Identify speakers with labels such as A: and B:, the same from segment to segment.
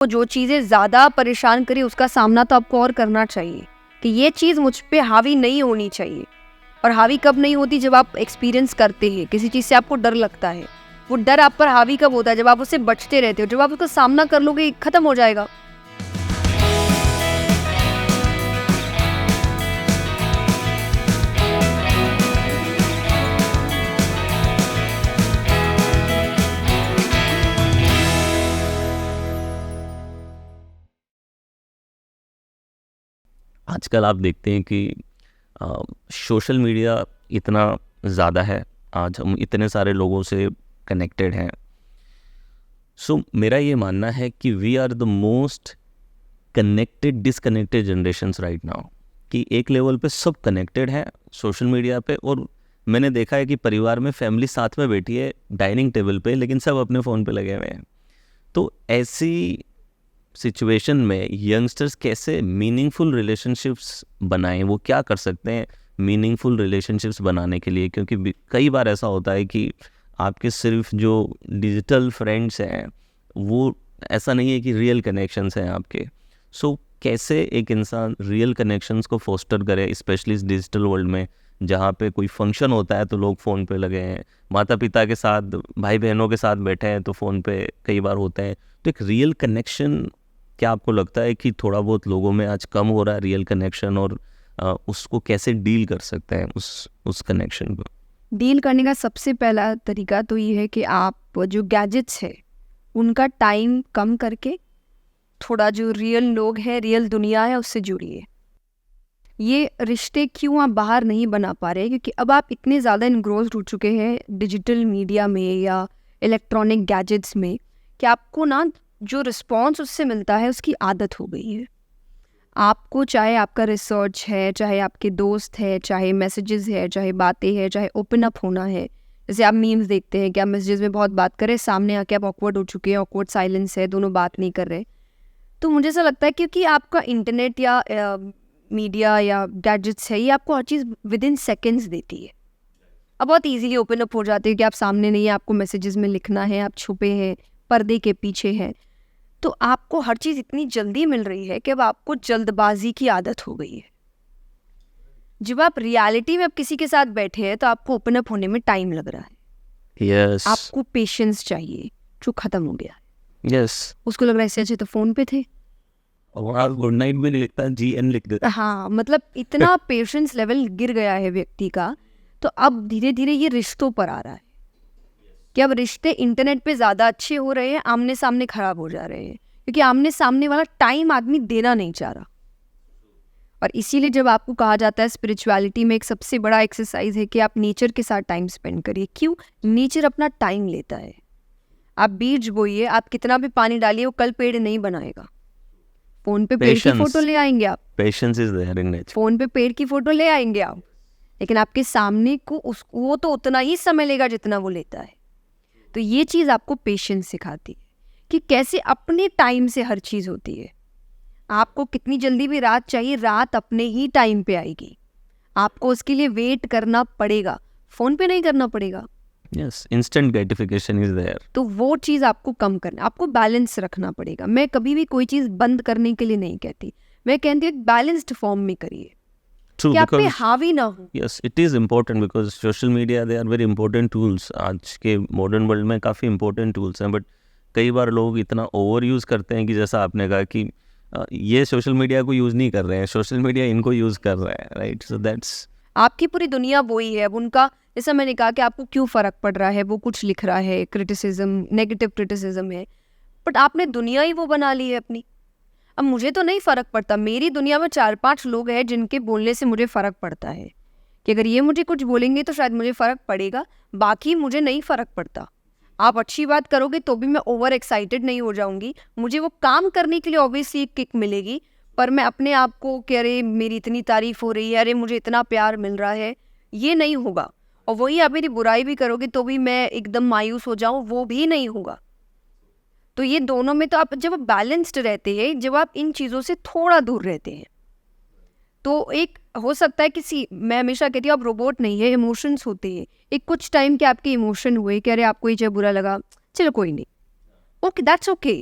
A: तो जो चीज़ें ज़्यादा परेशान करें उसका सामना तो आपको और करना चाहिए कि ये चीज़ मुझ पे हावी नहीं होनी चाहिए। और हावी कब नहीं होती? जब आप एक्सपीरियंस करते हैं, किसी चीज़ से आपको डर लगता है। वो डर आप पर हावी कब होता है? जब आप उससे बचते रहते हो। जब आप उसका सामना कर लोगे, खत्म हो जाएगा।
B: आजकल आप देखते हैं कि सोशल मीडिया इतना ज़्यादा है, आज हम इतने सारे लोगों से कनेक्टेड हैं। सो मेरा ये मानना है कि we are the most connected disconnected generations right now, कि एक लेवल पे सब कनेक्टेड हैं सोशल मीडिया पे। और मैंने देखा है कि परिवार में फैमिली साथ में बैठी है डाइनिंग टेबल पे, लेकिन सब अपने फ़ोन पे लगे हुए हैं। तो ऐसी सिचुएशन में यंगस्टर्स कैसे मीनिंगफुल रिलेशनशिप्स बनाएं, वो क्या कर सकते हैं मीनिंगफुल रिलेशनशिप्स बनाने के लिए? क्योंकि कई बार ऐसा होता है कि आपके सिर्फ जो डिजिटल फ्रेंड्स हैं वो ऐसा नहीं है कि रियल कनेक्शंस हैं आपके। सो कैसे एक इंसान रियल कनेक्शंस को फोस्टर करे, स्पेशली इस डिजिटल वर्ल्ड में जहाँ पे कोई फंक्शन होता है तो लोग फ़ोन पे लगे हैं, माता पिता के साथ भाई बहनों के साथ बैठे हैं तो फ़ोन पे कई बार होते हैं। तो एक रियल कनेक्शन, क्या आपको लगता है कि थोड़ा बहुत लोगों में आज कम हो रहा है रियल कनेक्शन, और उसको कैसे डील कर सकते हैं उस कनेक्शन को?
A: डील करने का सबसे पहला तरीका तो ये है कि आप जो गैजेट्स है उनका टाइम कम करके थोड़ा जो रियल लोग हैं, रियल दुनिया है, उससे जुड़िए। ये रिश्ते क्यों आप बाहर नहीं बना पा रहे? क्योंकि अब आप इतने ज़्यादा इनग्रोस्ड हो चुके हैं डिजिटल मीडिया में या इलेक्ट्रॉनिक गैजेट्स में कि आपको ना जो रिस्पॉन्स उससे मिलता है उसकी आदत हो गई है। आपको चाहे आपका रिसर्च है, चाहे आपके दोस्त है, चाहे मैसेजेस है, चाहे बातें हैं, चाहे ओपन अप होना है। जैसे आप मीम्स देखते हैं कि आप मैसेजेस में बहुत बात करें, सामने आके आप ऑकवर्ड हो चुके हैं, ऑकवर्ड साइलेंस है, दोनों बात नहीं कर रहे। तो मुझे ऐसा लगता है क्योंकि आपका इंटरनेट या मीडिया या गैजेट्स है, ये आपको हर चीज़ विद इन सेकेंड्स देती है। अब बहुत ईजीली ओपन अप हो जाते हैं कि आप सामने नहीं है, आपको मैसेजेस में लिखना है, आप छुपे हैं, पर्दे के पीछे हैं। तो आपको हर चीज़ इतनी जल्दी मिल रही है कि अब आपको जल्दबाजी की आदत हो गई है। जब आप रियलिटी में अब किसी के साथ बैठे हैं तो आपको ओपन अप होने में टाइम लग रहा है।
B: यस,
A: आपको पेशेंस चाहिए जो खत्म हो गया है।
B: यस।
A: उसको लग रहा है इससे अच्छे तो फ़ोन पे थे।
B: और आप गुड नाइट भी नहीं लिखता, GN लिख देता।
A: हाँ, मतलब इतना पेशेंस लेवल गिर गया है व्यक्ति का। तो अब धीरे धीरे ये रिश्तों पर आ रहा है कि अब रिश्ते इंटरनेट पे ज़्यादा अच्छे हो रहे हैं, आमने सामने खराब हो जा रहे हैं, क्योंकि आमने सामने वाला टाइम आदमी देना नहीं चाह रहा। और इसीलिए जब आपको कहा जाता है स्पिरिचुअलिटी में एक सबसे बड़ा एक्सरसाइज है कि आप नेचर के साथ टाइम स्पेंड करिए। क्यों? नेचर अपना टाइम लेता है। आप बीज बोइए, आप कितना भी पानी डालिए, वो कल पेड़ नहीं बनाएगा। फोन पे पेड़ की फोटो ले आएंगे आप,
B: patience is there in nature.
A: Phone पे पेड़ की फोटो ले आएंगे आप, लेकिन आपके सामने को वो तो उतना ही समय लेगा जितना वो लेता है। तो ये चीज़ आपको पेशेंस सिखाती है कि कैसे अपने टाइम से हर चीज़ होती है। आपको कितनी जल्दी भी रात चाहिए, रात अपने ही टाइम पे आएगी। आपको उसके लिए वेट करना पड़ेगा, फ़ोन पे नहीं करना पड़ेगा।
B: Yes, instant gratification is there.
A: तो वो चीज़ आपको कम करना, आपको बैलेंस रखना पड़ेगा। मैं कभी भी कोई चीज़ बंद करने के लिए नहीं कहती, मैं कहती हूँ बैलेंस्ड फॉर्म में करिए
B: True,
A: कि आप पे
B: because
A: हावी ना हो।
B: yes, it is important because social media they are very important tools। आज के मॉडर्न वर्ल्ड में काफ़ी important tools हैं, बट कई बार लोग इतना ओवर यूज़ करते हैं कि जैसा आपने कहा कि ये सोशल मीडिया को यूज़ नहीं कर रहे हैं, सोशल मीडिया इनको यूज़ कर रहा है, राइट? सो दैट्स
A: आपकी पूरी दुनिया वही है। अब उनका, जैसा मैंने कहा कि आपको क्यों फ़र्क पड़ रहा है, वो कुछ लिख रहा है, क्रिटिसिज्म, नेगेटिव क्रिटिसिज्म है, बट आपने दुनिया ही वो बना ली है अपनी। अब मुझे तो नहीं फ़र्क पड़ता, मेरी दुनिया में 4-5 लोग हैं जिनके बोलने से मुझे फ़र्क पड़ता है कि अगर ये मुझे कुछ बोलेंगे तो शायद मुझे फ़र्क पड़ेगा, बाकी मुझे नहीं फ़र्क पड़ता। आप अच्छी बात करोगे तो भी मैं ओवर एक्साइटेड नहीं हो जाऊंगी, मुझे वो काम करने के लिए ऑब्वियसली एक किक मिलेगी, पर मैं अपने आप को कि अरे मेरी इतनी तारीफ़ हो रही है, अरे मुझे इतना प्यार मिल रहा है, ये नहीं होगा। और वही आप मेरी बुराई भी करोगे तो भी मैं एकदम मायूस हो जाऊँ, वो भी नहीं होगा। तो ये दोनों में तो आप जब बैलेंस्ड रहते हैं, जब आप इन चीज़ों से थोड़ा दूर रहते हैं, तो एक हो सकता है किसी, मैं हमेशा कहती हूँ आप रोबोट नहीं है, इमोशंस होते हैं। एक कुछ टाइम के आपके इमोशन हुए कि अरे आपको ये जब बुरा लगा, चलो कोई नहीं, ओके दैट्स ओके।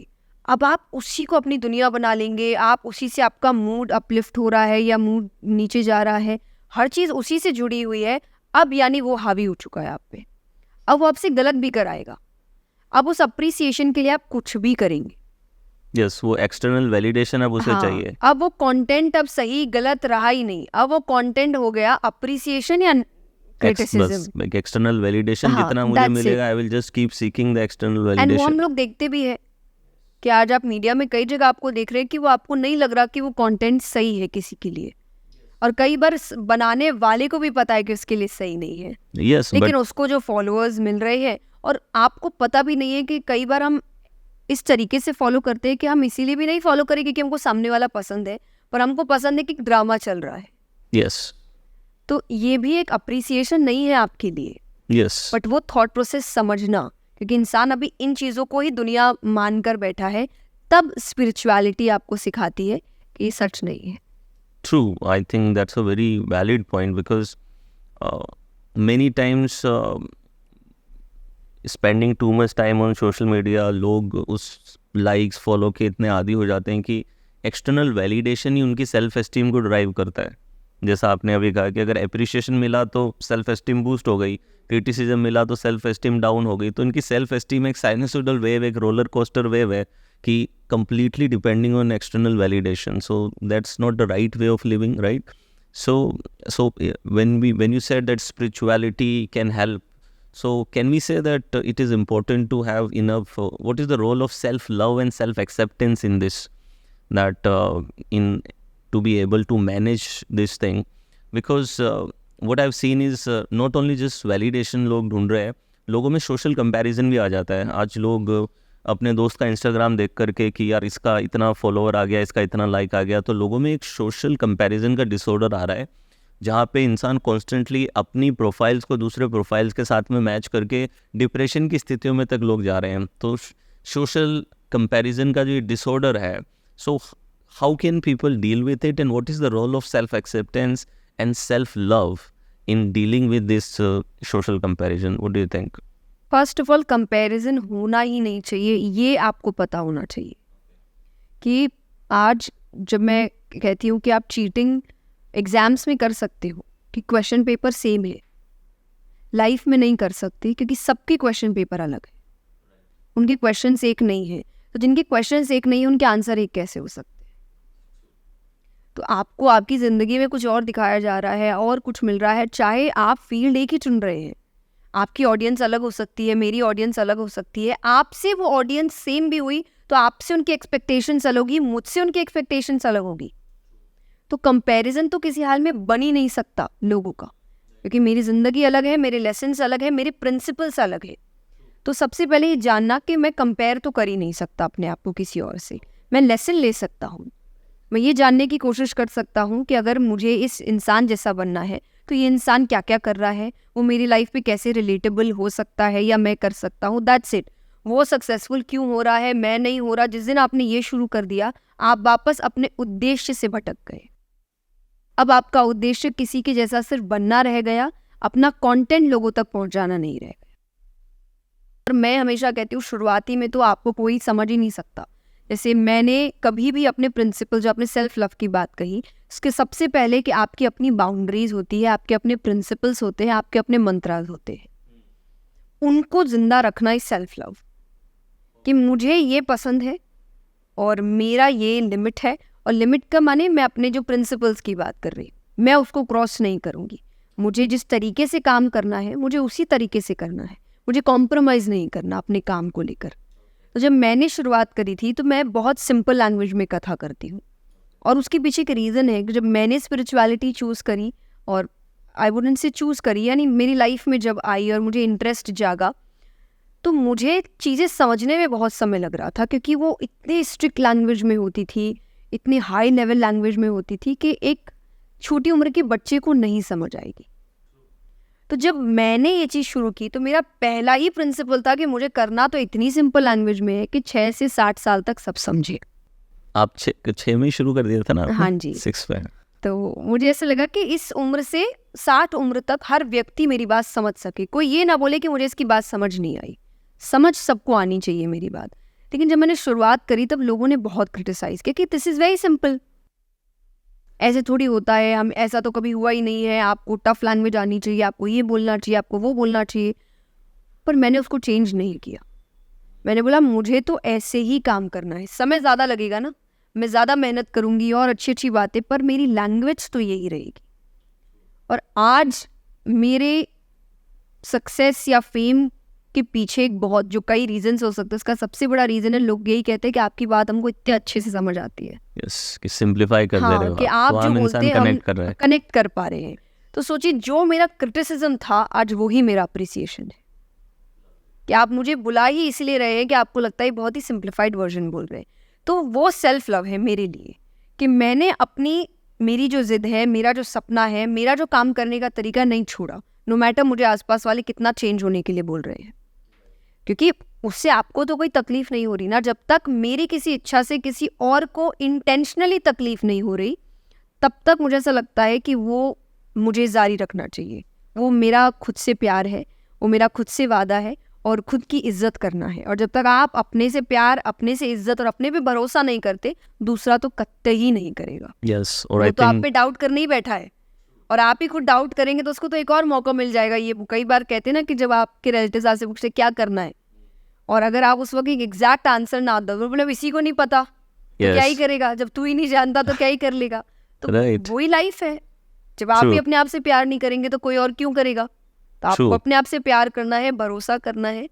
A: अब आप उसी को अपनी दुनिया बना लेंगे, आप उसी से आपका मूड अपलिफ्ट हो रहा है या मूड नीचे जा रहा है, हर चीज़ उसी से जुड़ी हुई है। अब यानी वो हावी हो चुका है आप पे, अब वो आपसे गलत भी कराएगा। अब उस अप्रिसिएशन के लिए आप कुछ भी करेंगे।
B: यस, वो एक्सटर्नल वैलिडेशन अब उसे चाहिए।
A: अब वो कंटेंट अब सही गलत रहा ही नहीं, अब वो कंटेंट हो गया अप्रिसिएशन या क्रिटिसिज्म।
B: एक्सटर्नल वैलिडेशन जितना मुझे मिलेगा, I will just keep seeking the external
A: and वो
B: वैलिडेशन।
A: हम लोग देखते भी है कि आज आप मीडिया में कई जगह आपको देख रहे हैं कि वो आपको नहीं लग रहा कि वो कंटेंट सही है किसी के लिए, और कई बार बनाने वाले को भी पता है कि उसके लिए सही नहीं है।
B: यस,
A: लेकिन उसको जो फॉलोअर्स मिल रहे हैं, और आपको पता भी नहीं है कि कई बार हम इस तरीके से फॉलो करते हैं कि हम इसीलिए भी नहीं फॉलो करें क्योंकि हमको सामने वाला पसंद है, पर हमको पसंद है कि ड्रामा चल रहा है।
B: यस,
A: तो ये भी एक अप्रिसिएशन नहीं है आपके लिए।
B: यस,
A: बट वो थॉट प्रोसेस समझना, क्योंकि इंसान अभी इन चीज़ों को ही दुनिया मानकर बैठा है, तब स्पिरिचुअलिटी आपको सिखाती है कि ये सच नहीं है।
B: true. I think that's a very valid point because many times spending too much time on social media, लोग उस likes follow के इतने आदी हो जाते हैं कि external validation ही उनकी self esteem को drive करता है। जैसा आपने अभी कहा कि अगर appreciation मिला तो self esteem boost हो गई, criticism मिला तो self esteem down हो गई, तो उनकी self esteem एक sinusoidal wave, एक roller coaster wave है कि completely depending on external validation. So that's not the right way of living, right? So when you said that spirituality can help, so can we say that it is important to have enough? What is the role of self-love and self-acceptance in this? That in to be able to manage this thing, because what I've seen is not only just validation लोग ढूंढ रहे हैं, लोगों में social comparison भी आ जाता है। आज लोग अपने दोस्त का इंस्टाग्राम देख करके कि यार इसका इतना फॉलोअर आ गया, इसका इतना लाइक आ गया, तो लोगों में एक सोशल कंपैरिजन का डिसऑर्डर आ रहा है, जहाँ पे इंसान कॉन्स्टेंटली अपनी प्रोफाइल्स को दूसरे प्रोफाइल्स के साथ में मैच करके डिप्रेशन की स्थितियों में तक लोग जा रहे हैं। तो सोशल कंपैरिजन का जो डिसऑर्डर है, so how can people deal with it and what is the role of self acceptance and self love in dealing with this social comparison? What do you think?
A: First of all comparison होना ही नहीं चाहिए, ये आपको पता होना चाहिए कि आज जब मैं कहती हूँ कि आप चीटिंग एग्जाम्स में कर सकते हो कि क्वेश्चन पेपर सेम है, लाइफ में नहीं कर सकती क्योंकि सबके क्वेश्चन पेपर अलग है, उनके क्वेश्चंस एक नहीं है। तो जिनके क्वेश्चंस एक नहीं है उनके आंसर एक कैसे हो सकते हैं? तो आपको आपकी ज़िंदगी में कुछ और दिखाया जा रहा है और कुछ मिल रहा है, चाहे आप फील्ड एक ही चुन रहे हैं, आपकी ऑडियंस अलग हो सकती है, मेरी ऑडियंस अलग हो सकती है, आपसे वो ऑडियंस सेम भी हुई तो आपसे उनकी एक्सपेक्टेशंस अलग होगी, मुझसे उनकी एक्सपेक्टेशंस अलग होगी। तो कंपैरिजन तो किसी हाल में बन ही नहीं सकता लोगों का, क्योंकि मेरी ज़िंदगी अलग है, मेरे लेसन्स अलग है, मेरे प्रिंसिपल्स अलग है। तो सबसे पहले ये जानना कि मैं कंपेयर तो कर ही नहीं सकता अपने आप को किसी और से, मैं लेसन ले सकता हूँ। मैं ये जानने की कोशिश कर सकता हूँ कि अगर मुझे इस इंसान जैसा बनना है तो ये इंसान क्या क्या कर रहा है, वो मेरी लाइफ पे कैसे रिलेटेबल हो सकता है या मैं कर सकता हूँ। That's it. वो सक्सेसफुल क्यों हो रहा है, मैं नहीं हो रहा। जिस दिन आपने ये शुरू कर दिया, आप वापस अपने उद्देश्य से भटक गए। अब आपका उद्देश्य किसी के जैसा सिर्फ बनना रह गया, अपना कंटेंट लोगों तक पहुंचाना नहीं रह गया। और मैं हमेशा कहती हूँ शुरुआती में तो आपको कोई समझ ही नहीं सकता। जैसे मैंने कभी भी अपने प्रिंसिपल, जो आपने सेल्फ लव की बात कही, उसके सबसे पहले कि आपकी अपनी बाउंड्रीज होती है, आपके अपने प्रिंसिपल्स होते हैं, आपके अपने मंत्रास होते हैं, उनको जिंदा रखना ही सेल्फ लव। कि मुझे ये पसंद है और मेरा ये लिमिट है, और लिमिट का माने मैं अपने जो प्रिंसिपल्स की बात कर रही हूँ, मैं उसको क्रॉस नहीं करूँगी। मुझे जिस तरीके से काम करना है मुझे उसी तरीके से करना है, मुझे कॉम्प्रोमाइज़ नहीं करना अपने काम को लेकर। तो जब मैंने शुरुआत करी थी तो मैं बहुत सिंपल लैंग्वेज में कथा करती हूँ, और उसके पीछे एक रीज़न है कि जब मैंने स्पिरिचुअलिटी चूज़ करी, और आई वुडंट से चूज़ करी, यानी मेरी लाइफ में जब आई और मुझे इंटरेस्ट जागा, तो मुझे चीज़ें समझने में बहुत समय लग रहा था, क्योंकि वो इतने स्ट्रिक्ट लैंग्वेज में होती थी, इतनी हाई लेवल लैंग्वेज में होती थी कि एक छोटी उम्र के बच्चे को नहीं समझ आएगी। तो जब मैंने ये चीज़ शुरू की तो मेरा पहला ही प्रिंसिपल था कि मुझे करना तो इतनी सिंपल लैंग्वेज में है कि 6 से 60 साल तक सब समझे।
B: आप 6 में ही शुरू कर दिया था ना?
A: हाँ जी,
B: 6 पे।
A: तो मुझे ऐसा लगा कि इस उम्र से 60 उम्र तक हर व्यक्ति मेरी बात समझ सके, कोई ये ना बोले कि मुझे इसकी बात समझ नहीं आई। समझ सबको आनी चाहिए मेरी बात। लेकिन जब मैंने शुरुआत करी तब लोगों ने बहुत क्रिटिसाइज किया कि दिस इज़ वेरी सिंपल, ऐसे थोड़ी होता है, हम ऐसा तो कभी हुआ ही नहीं है, आपको टफ लैंग्वेज आनी चाहिए, आपको ये बोलना चाहिए, आपको वो बोलना चाहिए। पर मैंने उसको चेंज नहीं किया। मैंने बोला मुझे तो ऐसे ही काम करना है, समय ज़्यादा लगेगा ना, मैं ज़्यादा मेहनत करूँगी और अच्छी अच्छी बातें, पर मेरी लैंग्वेज तो यही रहेगी। और आज मेरे सक्सेस या फेम के पीछे एक बहुत जो कई रीजंस हो सकते हैं, उसका सबसे बड़ा रीज़न है लोग यही कहते हैं कि आपकी बात हमको इतने अच्छे से समझ आती है।
B: यस, कि सिंप्लीफाई कर दे रहे हो
A: कि
B: आप,
A: आप
B: तो
A: जो
B: आम
A: बोलते
B: इंसान
A: हैं हम
B: कनेक्ट कर रहा है।
A: कनेक्ट कर पा रहे हैं। तो सोचिए जो मेरा क्रिटिसिज्म था आज वही मेरा अप्रिसिएशन है, कि आप मुझे बुला ही इसलिए रहे हैं कि आपको लगता है बहुत ही सिंप्लीफाइड वर्जन बोल रहे हैं। तो वो सेल्फ लव है मेरे लिए, कि मैंने मेरी जो जिद है, मेरा जो सपना है, मेरा जो काम करने का तरीका नहीं छोड़ा, नो मैटर मुझे आसपास वाले कितना चेंज होने के लिए बोल रहे हैं, क्योंकि उससे आपको तो कोई तकलीफ नहीं हो रही ना। जब तक मेरी किसी इच्छा से किसी और को इंटेंशनली तकलीफ नहीं हो रही, तब तक मुझे ऐसा लगता है कि वो मुझे जारी रखना चाहिए। वो मेरा खुद से प्यार है, वो मेरा खुद से वादा है और खुद की इज्जत करना है। और जब तक आप अपने से प्यार, अपने से इज्जत और अपने पे भरोसा नहीं करते, दूसरा तो कतई नहीं करेगा।
B: यस, और
A: वो
B: आई
A: तो आप
B: थिंक
A: पे डाउट करने ही बैठा है, और आप ही खुद डाउट करेंगे तो उसको तो एक और मौका मिल जाएगा। ये कई बार कहते हैं ना कि जब आपके रिलेटिव्स आपसे पूछते क्या करना है, और अगर आप उस वक्त एक एग्जैक्ट आंसर ना दो, मतलब इसी को नहीं पता तो क्या ही करेगा, जब तू ही नहीं जानता तो क्या ही कर लेगा। तो
B: Right.
A: वही लाइफ है, जब आप
B: True.
A: ही अपने आप से प्यार नहीं करेंगे तो कोई और क्यों करेगा। तो आपको
B: True.
A: अपने आप से प्यार करना है, भरोसा करना है,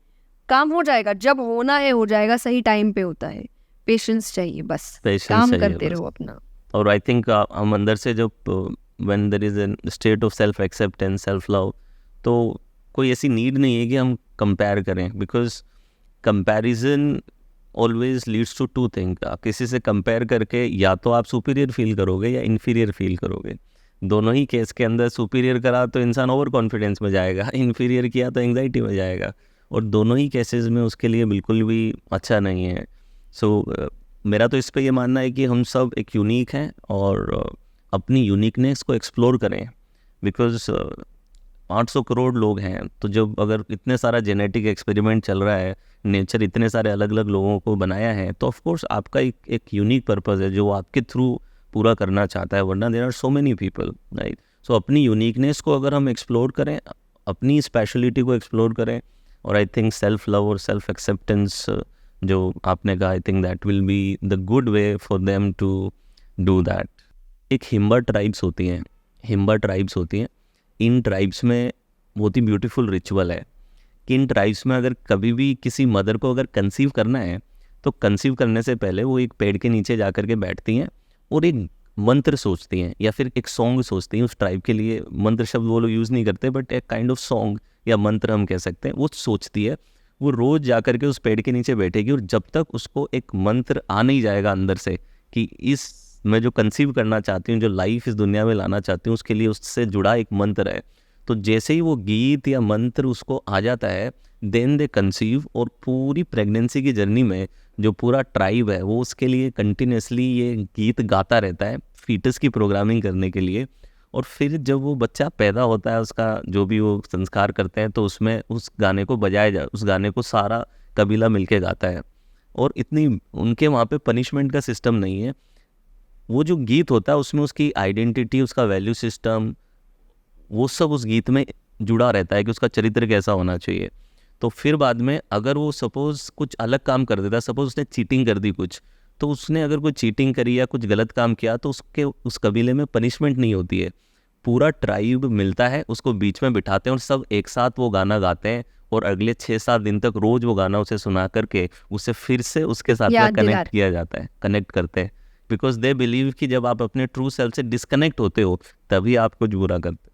A: काम हो जाएगा, जब होना है हो जाएगा, सही टाइम पे होता है। पेशेंस चाहिए, बस
B: Patience
A: काम
B: चाहिए
A: करते
B: बस।
A: रहो अपना।
B: और आई थिंक हम अंदर से जब when there is an state of self acceptance, self love, तो कोई ऐसी नीड नहीं है कि हम कंपेयर करें, because comparison always leads to two thing. किसी से कंपेयर करके या तो आप सुपीरियर फील करोगे या इन्फीरियर फील करोगे। दोनों ही केस के अंदर सुपीरियर करा तो इंसान ओवर कॉन्फिडेंस में जाएगा, इन्फीरियर किया तो एंग्जाइटी में जाएगा, और दोनों ही केसेस में उसके लिए बिल्कुल भी अच्छा नहीं है। सो मेरा तो इस पे ये मानना है कि हम सब एक यूनिक हैं और अपनी यूनिकनेस को एक्सप्लोर करें, बिकॉज 800 करोड़ लोग हैं, तो जब अगर इतने सारा जेनेटिक एक्सपेरिमेंट चल रहा है, नेचर इतने सारे अलग अलग लोगों को बनाया है, तो ऑफ कोर्स आपका एक यूनिक पर्पस है जो आपके थ्रू पूरा करना चाहता है, वरना there are so many people, right. So अपनी यूनिकनेस को अगर हम एक्सप्लोर करें, अपनी स्पेशलिटी को एक्सप्लोर करें, और आई थिंक सेल्फ लव और सेल्फ एक्सेप्टेंस जो आपने कहा, I think that will be the good way for them to do that. एक हिम्बा ट्राइब्स होती हैं, इन ट्राइब्स में बहुत ही ब्यूटीफुल रिचुअल है कि इन ट्राइब्स में अगर कभी भी किसी मदर को अगर कंसीव करना है, तो कंसीव करने से पहले वो एक पेड़ के नीचे जा कर के बैठती हैं और एक मंत्र सोचती हैं या फिर एक सॉन्ग सोचती हैं। उस ट्राइब के लिए मंत्र शब्द वो लोग यूज़ नहीं करते, बट एक काइंड ऑफ सॉन्ग या मंत्र हम कह सकते हैं, वो सोचती है। वो रोज़ जा कर के उस पेड़ के नीचे बैठेगी, और जब तक उसको एक मंत्र आ नहीं जाएगा अंदर से कि इस मैं जो कंसीव करना चाहती हूँ, जो लाइफ इस दुनिया में लाना चाहती हूँ, उसके लिए उससे जुड़ा एक मंत्र है, तो जैसे ही वो गीत या मंत्र उसको आ जाता है, देन दे कंसीव। और पूरी प्रेगनेंसी की जर्नी में जो पूरा ट्राइब है वो उसके लिए कंटिन्यूसली ये गीत गाता रहता है, फीटस की प्रोग्रामिंग करने के लिए। और फिर जब वो बच्चा पैदा होता है, उसका जो भी वो संस्कार करते हैं, तो उसमें उस गाने को उस गाने को सारा कबीला मिलके गाता है। और इतनी उनके वहाँ पे पनिशमेंट का सिस्टम नहीं है, वो जो गीत होता है उसमें उसकी आइडेंटिटी, उसका वैल्यू सिस्टम, वो सब उस गीत में जुड़ा रहता है कि उसका चरित्र कैसा होना चाहिए। तो फिर बाद में अगर वो सपोज़ कुछ अलग काम कर देता है, सपोज़ उसने चीटिंग कर दी कुछ, तो उसने अगर कोई चीटिंग करी या कुछ गलत काम किया, तो उस कबीले में पनिशमेंट नहीं होती है। पूरा ट्राइब मिलता है, उसको बीच में बिठाते हैं और सब एक साथ वो गाना गाते हैं, और अगले 6-7 दिन तक रोज़ वो गाना उसे सुना करके उसे फिर से उसके साथ में कनेक्ट किया जाता है, कनेक्ट करते हैं, बिकॉज दे बिलीव कि जब आप अपने ट्रू सेल्फ से डिस्कनेक्ट होते हो तभी आप कुछ बुरा करते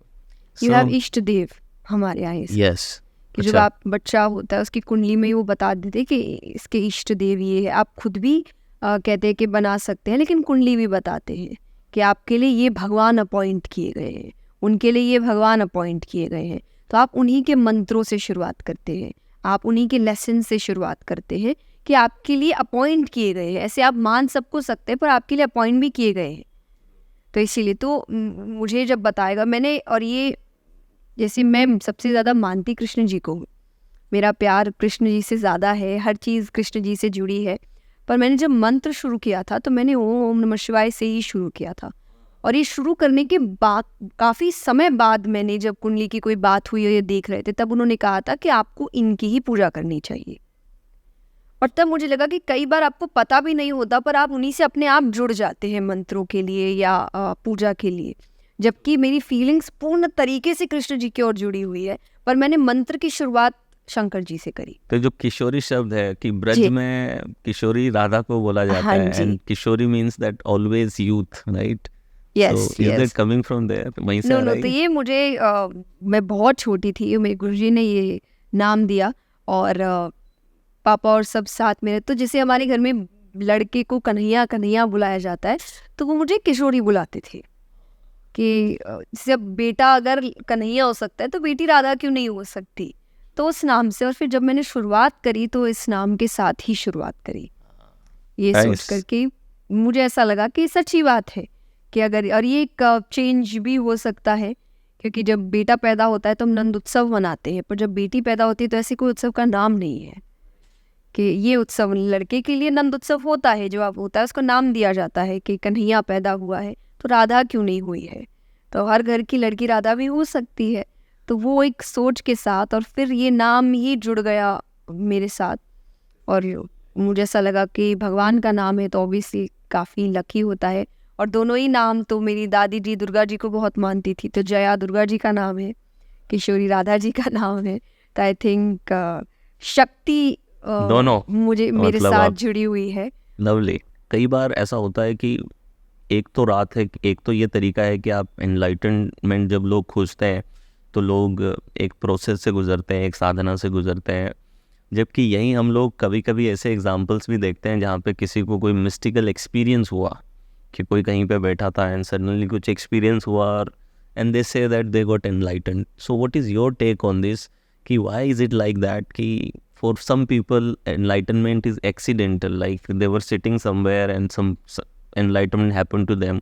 B: हो।
A: यू हैव इष्ट देव हमारे यहाँ
B: यस,
A: कि जब आप बच्चा होता है उसकी कुंडली में ही वो बता देते कि इसके इष्ट देव ये है। आप खुद भी कहते हैं कि बना सकते हैं, लेकिन कुंडली भी बताते हैं कि आपके लिए ये भगवान अपॉइंट किए गए हैं, उनके लिए ये भगवान अपॉइंट किए गए हैं। तो आप उन्हीं के मंत्रों से शुरुआत करते हैं, आप उन्हीं के लेसन से शुरुआत करते हैं कि आपके लिए अपॉइंट किए गए हैं। ऐसे आप मान सबको सकते हैं, पर आपके लिए अपॉइंट भी किए गए हैं। तो इसीलिए तो मुझे जब बताएगा मैंने, और ये जैसे मैं सबसे ज़्यादा मानती कृष्ण जी को हूँ, मेरा प्यार कृष्ण जी से ज़्यादा है, हर चीज़ कृष्ण जी से जुड़ी है। पर मैंने जब मंत्र शुरू किया था तो मैंने ओम नमः शिवाय से ही शुरू किया था। और ये शुरू करने के बाद काफ़ी समय बाद मैंने जब कुंडली की कोई बात हुई और ये देख रहे थे तब उन्होंने कहा था कि आपको इनकी ही पूजा करनी चाहिए। और तब मुझे लगा कि कई बार आपको पता भी नहीं होता पर आप उन्हीं से अपने आप जुड़ जाते हैं मंत्रों के लिए या पूजा के लिए। जबकि मेरी फीलिंग्स पूर्ण तरीके से कृष्ण जी की ओर जुड़ी हुई है, पर मैंने मंत्र की शुरुआत शंकर जी से करी।
B: तो जो किशोरी शब्द है कि ब्रज
A: जी।
B: में किशोरी राधा को बोला जाता
A: हाँ
B: है,
A: जी।
B: And Kishori means that always youth, right?
A: Yes
B: so is that
A: yes.
B: Coming from there, वहीं से
A: नो
B: आ
A: नो,
B: रहा
A: तो
B: है?
A: ये मुझे मैं बहुत छोटी थी, मेरे गुरुजी ने ये नाम दिया और पापा और सब साथ में। तो जैसे हमारे घर में लड़के को कन्हैया कन्हैया बुलाया जाता है, तो वो मुझे किशोरी बुलाते थे कि जैसे अब बेटा अगर कन्हैया हो सकता है तो बेटी राधा क्यों नहीं हो सकती, तो उस नाम से। और फिर जब मैंने शुरुआत करी तो इस नाम के साथ ही शुरुआत करी, ये सोच
B: Nice.
A: कर कि मुझे ऐसा लगा कि सच्ची बात है कि अगर, और ये एक चेंज भी हो सकता है क्योंकि जब बेटा पैदा होता है तो हम नंद उत्सव मनाते हैं, पर जब बेटी पैदा होती है तो ऐसे कोई उत्सव का नाम नहीं है कि ये उत्सव। लड़के के लिए नंद उत्सव होता है, जो अब होता है उसको नाम दिया जाता है कि कन्हैया पैदा हुआ है, तो राधा क्यों नहीं हुई है? तो हर घर की लड़की राधा भी हो सकती है। तो वो एक सोच के साथ और फिर ये नाम ही जुड़ गया मेरे साथ। और मुझे ऐसा लगा कि भगवान का नाम है तो ऑब्वियसली काफ़ी लकी होता है। और दोनों ही नाम तो मेरी दादी जी दुर्गा जी को बहुत मानती थी, तो जया दुर्गा जी का नाम है, किशोरी राधा जी का नाम है। तो आई थिंक शक्ति
B: दोनों
A: मुझे मेरे
B: मतलब
A: साथ
B: आप,
A: जुड़ी हुई है।
B: लवली। कई बार ऐसा होता है कि एक तो रात है, एक तो ये तरीका है कि आप एनलाइटनमेंट जब लोग खोजते हैं तो लोग एक प्रोसेस से गुजरते हैं, एक साधना से गुजरते हैं। जबकि यहीं हम लोग कभी कभी ऐसे एग्जाम्पल्स भी देखते हैं जहाँ पे किसी को कोई मिस्टिकल एक्सपीरियंस हुआ कि कोई कहीं पे बैठा था एंड सडनली कुछ एक्सपीरियंस हुआ और and they say that they got enlighten. So what is your take on this कि why is it like that कि for some people enlightenment is accidental, like they were sitting somewhere and some enlightenment happened to them,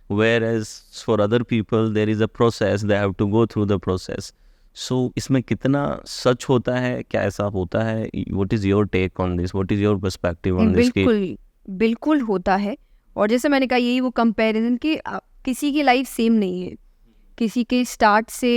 B: whereas for other people there is a process, they have to go through the process. So इसमें कितना सच होता है, क्या ऐसा होता है? What is your take on this? What is your perspective on this?
A: बिल्कुल बिल्कुल होता है। और जैसे मैंने कहा यही वो कंपैरिजन कि किसी की लाइफ सेम नहीं है। किसी के स्टार्ट से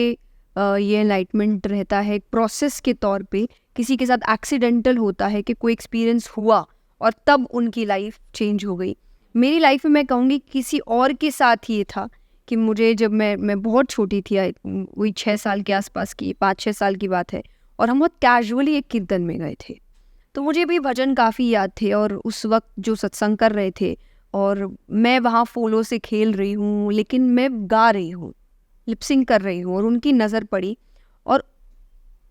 A: ये एनलाइटमेंट रहता है एक प्रोसेस के तौर पे, किसी के साथ एक्सीडेंटल होता है कि कोई एक्सपीरियंस हुआ और तब उनकी लाइफ चेंज हो गई। मेरी लाइफ में मैं कहूँगी किसी और के साथ ये था कि मुझे जब मैं बहुत छोटी थी, वही 6 साल के आसपास की, 5-6 साल की बात है, और हम बहुत कैजुअली एक कीर्तन में गए थे। तो मुझे भी भजन काफ़ी याद थे और उस वक्त जो सत्संग कर रहे थे और मैं वहाँ फूलों से खेल रही हूँ लेकिन मैं गा रही हूँ, लिपसिंग कर रही हूँ, और उनकी नज़र पड़ी और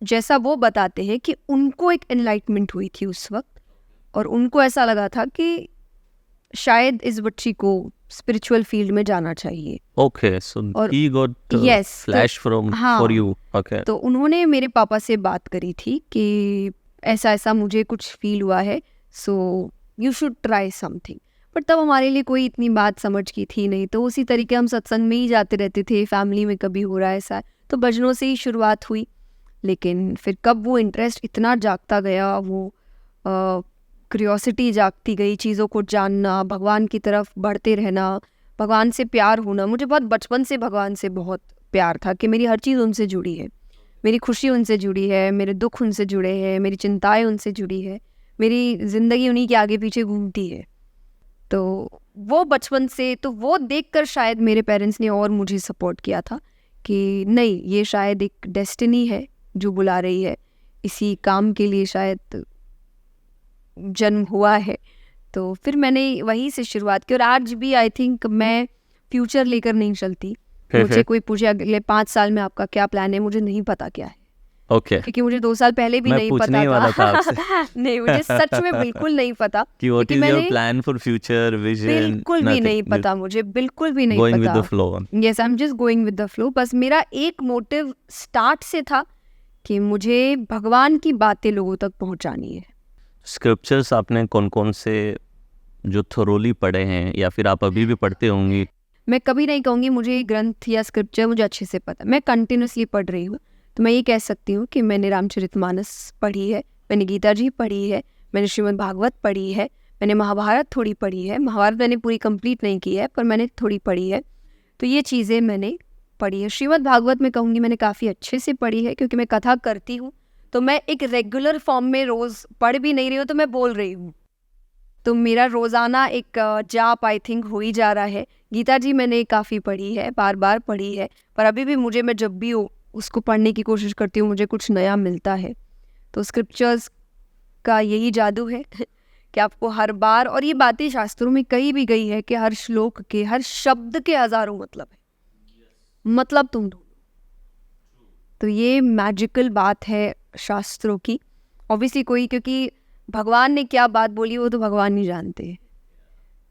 A: जैसा वो बताते हैं कि उनको एक एनलाइटमेंट हुई थी उस वक्त और उनको ऐसा लगा था कि शायद इस बच्ची को स्पिरिचुअल फील्ड में जाना चाहिए।
B: Okay, so
A: और
B: he got
A: yes,
B: flash from
A: हाँ,
B: for you. Okay.
A: तो उन्होंने मेरे पापा से बात करी थी कि ऐसा ऐसा मुझे कुछ फील हुआ है, so you should try something. पर तब हमारे लिए कोई इतनी बात समझ की थी नहीं, तो उसी तरीके हम सत्संग में ही जाते रहते थे, फैमिली में कभी हो रहा है ऐसा, तो भजनों से ही शुरुआत हुई। लेकिन फिर कब वो इंटरेस्ट इतना जागता गया, वो क्यूरियोसिटी जागती गई, चीज़ों को जानना, भगवान की तरफ बढ़ते रहना, भगवान से प्यार होना। मुझे बहुत बचपन से भगवान से बहुत प्यार था कि मेरी हर चीज़ उनसे जुड़ी है, मेरी खुशी उनसे जुड़ी है, मेरे दुख उनसे जुड़े हैं, मेरी चिंताएं उनसे जुड़ी है, मेरी ज़िंदगी उन्हीं के आगे पीछे घूमती है। तो वो बचपन से, तो वो देखकर शायद मेरे पेरेंट्स ने और मुझे सपोर्ट किया था कि नहीं, ये शायद एक डेस्टिनी है जो बुला रही है, इसी काम के लिए शायद जन्म हुआ है। तो फिर मैंने वहीं से शुरुआत की और आज भी आई थिंक मैं फ्यूचर लेकर नहीं चलती। मुझे कोई पूछे अगले 5 साल में आपका क्या प्लान है, मुझे नहीं पता क्या है,
B: Okay.
A: क्योंकि मुझे 2 साल पहले भी
B: मैं
A: नहीं
B: पूछने
A: पता
B: ही वाला था आपसे
A: नहीं, मुझे सच में बिल्कुल नहीं पता
B: कि what
A: क्योंकि
B: is your
A: मैंने
B: plan for future vision?
A: बिल्कुल भी
B: Nothing.
A: नहीं
B: Just
A: पता, मुझे बिल्कुल भी नहीं
B: going with
A: पता।
B: the flow.
A: Yes, I am just going with the flow. बस मेरा एक मोटिव स्टार्ट से था कि मुझे भगवान की बातें लोगों तक पहुंचानी है।
B: स्क्रिप्चर्स आपने कौन कौन से जो थोरोली पढ़े हैं या फिर आप अभी भी पढ़ते होंगी?
A: मैं कभी नहीं कहूँगी मुझे ये ग्रंथ या स्क्रिप्चर मुझे अच्छे से पता, मैं कंटिन्यूसली पढ़ रही हूँ। तो मैं ये कह सकती हूँ कि मैंने रामचरितमानस पढ़ी है, मैंने गीता जी पढ़ी है, मैंने श्रीमद् भागवत पढ़ी है, मैंने महाभारत थोड़ी पढ़ी है। महाभारत मैंने पूरी कंप्लीट नहीं की है पर मैंने थोड़ी पढ़ी है। तो ये चीज़ें मैंने पढ़ी है। श्रीमद् भागवत में कहूँगी मैंने काफ़ी अच्छे से पढ़ी है, क्योंकि मैं कथा करती हूँ तो मैं एक रेगुलर फॉर्म में रोज़ पढ़ भी नहीं रही हूँ तो मैं बोल रही हूँ, तो मेरा रोज़ाना एक जाप आई थिंक हो ही जा रहा है। गीता जी मैंने काफ़ी पढ़ी है, बार बार पढ़ी है, पर अभी भी मुझे, मैं जब भी उसको पढ़ने की कोशिश करती हूँ मुझे कुछ नया मिलता है। तो स्क्रिप्चर्स का यही जादू है कि आपको हर बार, और ये बातें शास्त्रों में कही भी गई है कि हर श्लोक के, हर शब्द के हज़ारों मतलब है, मतलब तुम ढूंढो। तो ये मैजिकल बात है शास्त्रों की। ऑब्वियसली कोई, क्योंकि भगवान ने क्या बात बोली वो तो भगवान ही जानते हैं,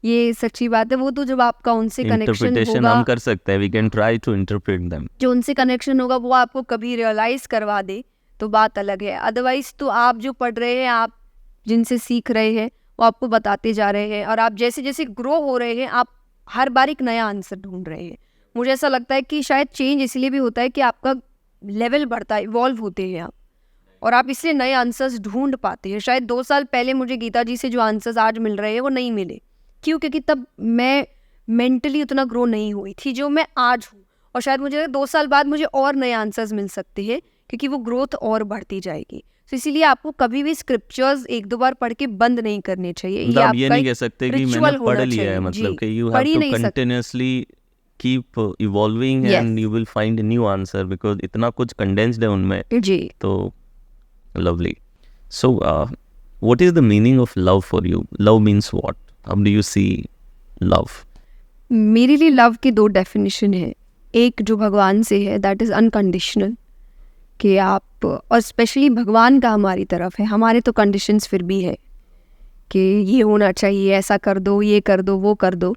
A: ये सच्ची बात है। वो तो जब आपका उनसे कनेक्शन
B: इंटरप्रिटेशन
A: होगा,
B: हम कर सकते हैं, we can try to interpret them.
A: जो उनसे कनेक्शन होगा वो आपको कभी रियलाइज करवा दे तो बात अलग है। अदरवाइज तो आप जो पढ़ रहे हैं, आप जिनसे सीख रहे हैं वो आपको बताते जा रहे हैं, और आप जैसे जैसे ग्रो हो रहे हैं आप हर बार एक नया आंसर ढूंढ रहे हैं। मुझे ऐसा लगता है कि शायद चेंज इसलिए भी होता है कि आपका लेवल बढ़ता है, इवॉल्व होते हैं आप, और आप इसलिए नए आंसर्स ढूंढ पाते हैं। शायद 2 साल पहले मुझे गीता जी से जो आंसर्स आज मिल रहे हैं वो नहीं मिले, क्यों? क्योंकि तब मैं मेंटली उतना ग्रो नहीं हुई थी जो मैं आज हूँ, और शायद मुझे 2 साल बाद मुझे और नए आंसर्स मिल सकते हैं, क्योंकि वो ग्रोथ और बढ़ती जाएगी। तो इसीलिए आपको कभी भी स्क्रिप्चर्स 1-2 बार पढ़ के बंद नहीं करने चाहिए।
B: मतलब आप ये
A: आपका
B: नहीं
A: एक
B: कह सकते कि
A: रिचुअल
B: मैंने
A: होना
B: पढ़ लिया है,
A: चाहिए।
B: मतलब
A: जी,
B: कि यू हैव
A: पढ़ ही
B: टू
A: नहीं सकते।
B: Continuously keep evolving and you will find new answer, because इतना कुछ कंडेंस्ड है उनमें।
A: जी,
B: तो lovely. So, what is the meaning of love for you? Love means what? How do you see love?
A: मेरे लिए लव की 2 डेफिनेशन है। एक जो भगवान से है, दैट इज़ अनकंडीशनल, कि आप, और स्पेशली भगवान का हमारी तरफ है, हमारे तो कंडीशंस फिर भी है कि ये होना चाहिए, ऐसा कर दो, ये कर दो, वो कर दो,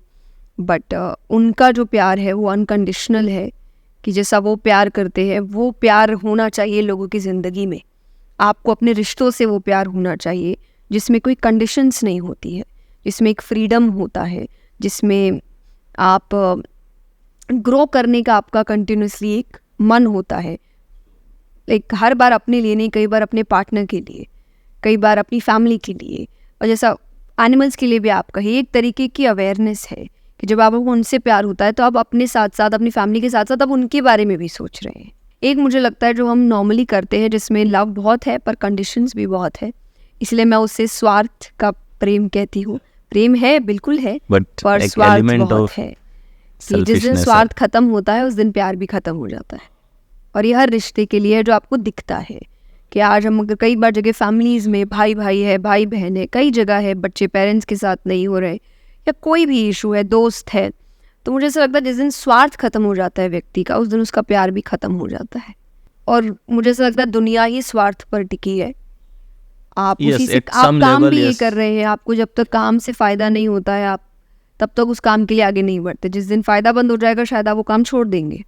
A: बट उनका जो प्यार है वो अनकंडीशनल है, कि जैसा वो प्यार करते हैं वो प्यार होना चाहिए लोगों की ज़िंदगी में। आपको अपने रिश्तों से वो प्यार होना चाहिए जिसमें कोई कंडीशंस नहीं होती है, जिसमें एक फ्रीडम होता है, जिसमें आप ग्रो करने का आपका कंटिन्यूसली एक मन होता है। एक हर बार अपने लिए नहीं, कई बार अपने पार्टनर के लिए, कई बार अपनी फैमिली के लिए, और जैसा एनिमल्स के लिए भी आप कहिए, एक तरीके की अवेयरनेस है कि जब आपको उनसे प्यार होता है तो आप अपने साथ साथ, अपनी फैमिली के साथ साथ आप उनके बारे में भी सोच रहे हैं। एक मुझे लगता है जो हम नॉर्मली करते हैं जिसमें लव बहुत है पर कंडीशंस भी बहुत है, इसलिए मैं उसे स्वार्थ का प्रेम कहती हूँ। प्रेम है, बिल्कुल है, पर स्वार्थ बहुत है कि जिस दिन स्वार्थ खत्म होता है उस दिन प्यार भी खत्म हो जाता है। और ये हर रिश्ते के लिए जो आपको दिखता है कि आज हम अगर कई बार जगह फैमिलीज़ में भाई भाई है, भाई बहन है, कई जगह है बच्चे पेरेंट्स के साथ नहीं हो रहे, या कोई भी इशू है, दोस्त है, तो मुझे ऐसा लगता है जिस दिन स्वार्थ खत्म हो जाता है व्यक्ति का, उस दिन उसका प्यार भी खत्म हो जाता है। और मुझे ऐसा लगता है दुनिया ही स्वार्थ पर टिकी है। आप उसी से आप काम भी ये कर रहे हैं, आपको जब तक काम से फ़ायदा नहीं होता है आप तब तक उस काम के लिए आगे नहीं बढ़ते। जिस दिन फ़ायदा बंद हो जाएगा शायद आप वो काम छोड़ देंगे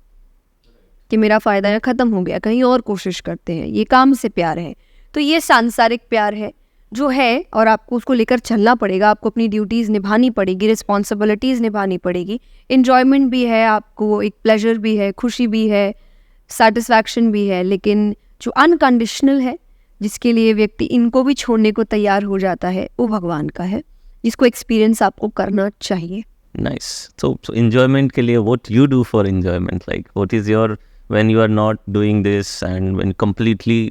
A: कि मेरा फ़ायदा या ख़त्म हो गया, कहीं और कोशिश करते हैं। ये काम से प्यार है, तो ये सांसारिक प्यार है जो है, और आपको उसको लेकर चलना पड़ेगा। आपको अपनी ड्यूटीज़ निभानी पड़ेगी, रिस्पॉन्सिबिलिटीज़ निभानी पड़ेगी। इन्जॉयमेंट भी है, आपको एक प्लेजर भी है, खुशी भी है, सेटिस्फैक्शन भी है, लेकिन जो अनकंडीशनल है, जिसके लिए व्यक्ति इनको भी छोड़ने को तैयार हो जाता है, वो भगवान का है, जिसको एक्सपीरियंस आपको करना चाहिए।
B: Nice. So enjoyment के लिए what you do for enjoyment? Like what is your, when you are not doing this and when completely,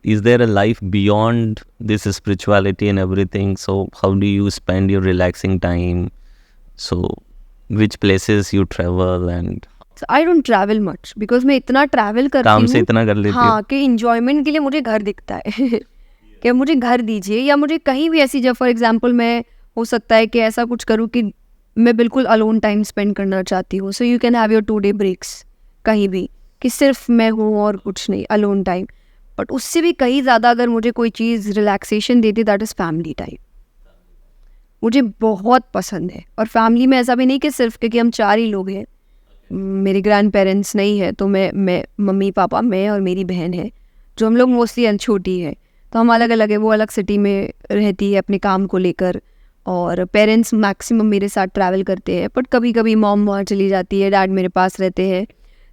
B: is there a life beyond this spirituality and everything? So how do you spend your relaxing time? So which places you travel? And
A: I don't travel much because मैं इतना travel करती हूँ,
B: काम से इतना कर लेती
A: हाँ, कि इंजॉयमेंट के लिए मुझे घर दिखता है कि मुझे घर दीजिए, या मुझे कहीं भी ऐसी, जब फॉर एग्जांपल मैं, हो सकता है कि ऐसा कुछ करूँ कि मैं बिल्कुल अलोन टाइम स्पेंड करना चाहती हूँ। So you can have your 2 day breaks कहीं भी, कि सिर्फ मैं हूँ और कुछ नहीं, अलोन टाइम। बट उससे भी कहीं ज़्यादा अगर मुझे कोई चीज़ रिलैक्सेशन देती, दैट इज़ फैमिली टाइम। मुझे बहुत पसंद है, और फैमिली में ऐसा भी नहीं कि सिर्फ क्योंकि हम 4 ही लोग हैं, मेरे ग्रैंड पेरेंट्स नहीं है, तो मैं मम्मी पापा, मैं और मेरी बहन है, जो हम लोग मोस्टली छोटी है, तो हम अलग अलग है। वो अलग सिटी में रहती है अपने काम को लेकर, और पेरेंट्स मैक्सिमम मेरे साथ ट्रैवल करते हैं, बट कभी कभी मॉम वहाँ चली जाती है, डैड मेरे पास रहते हैं,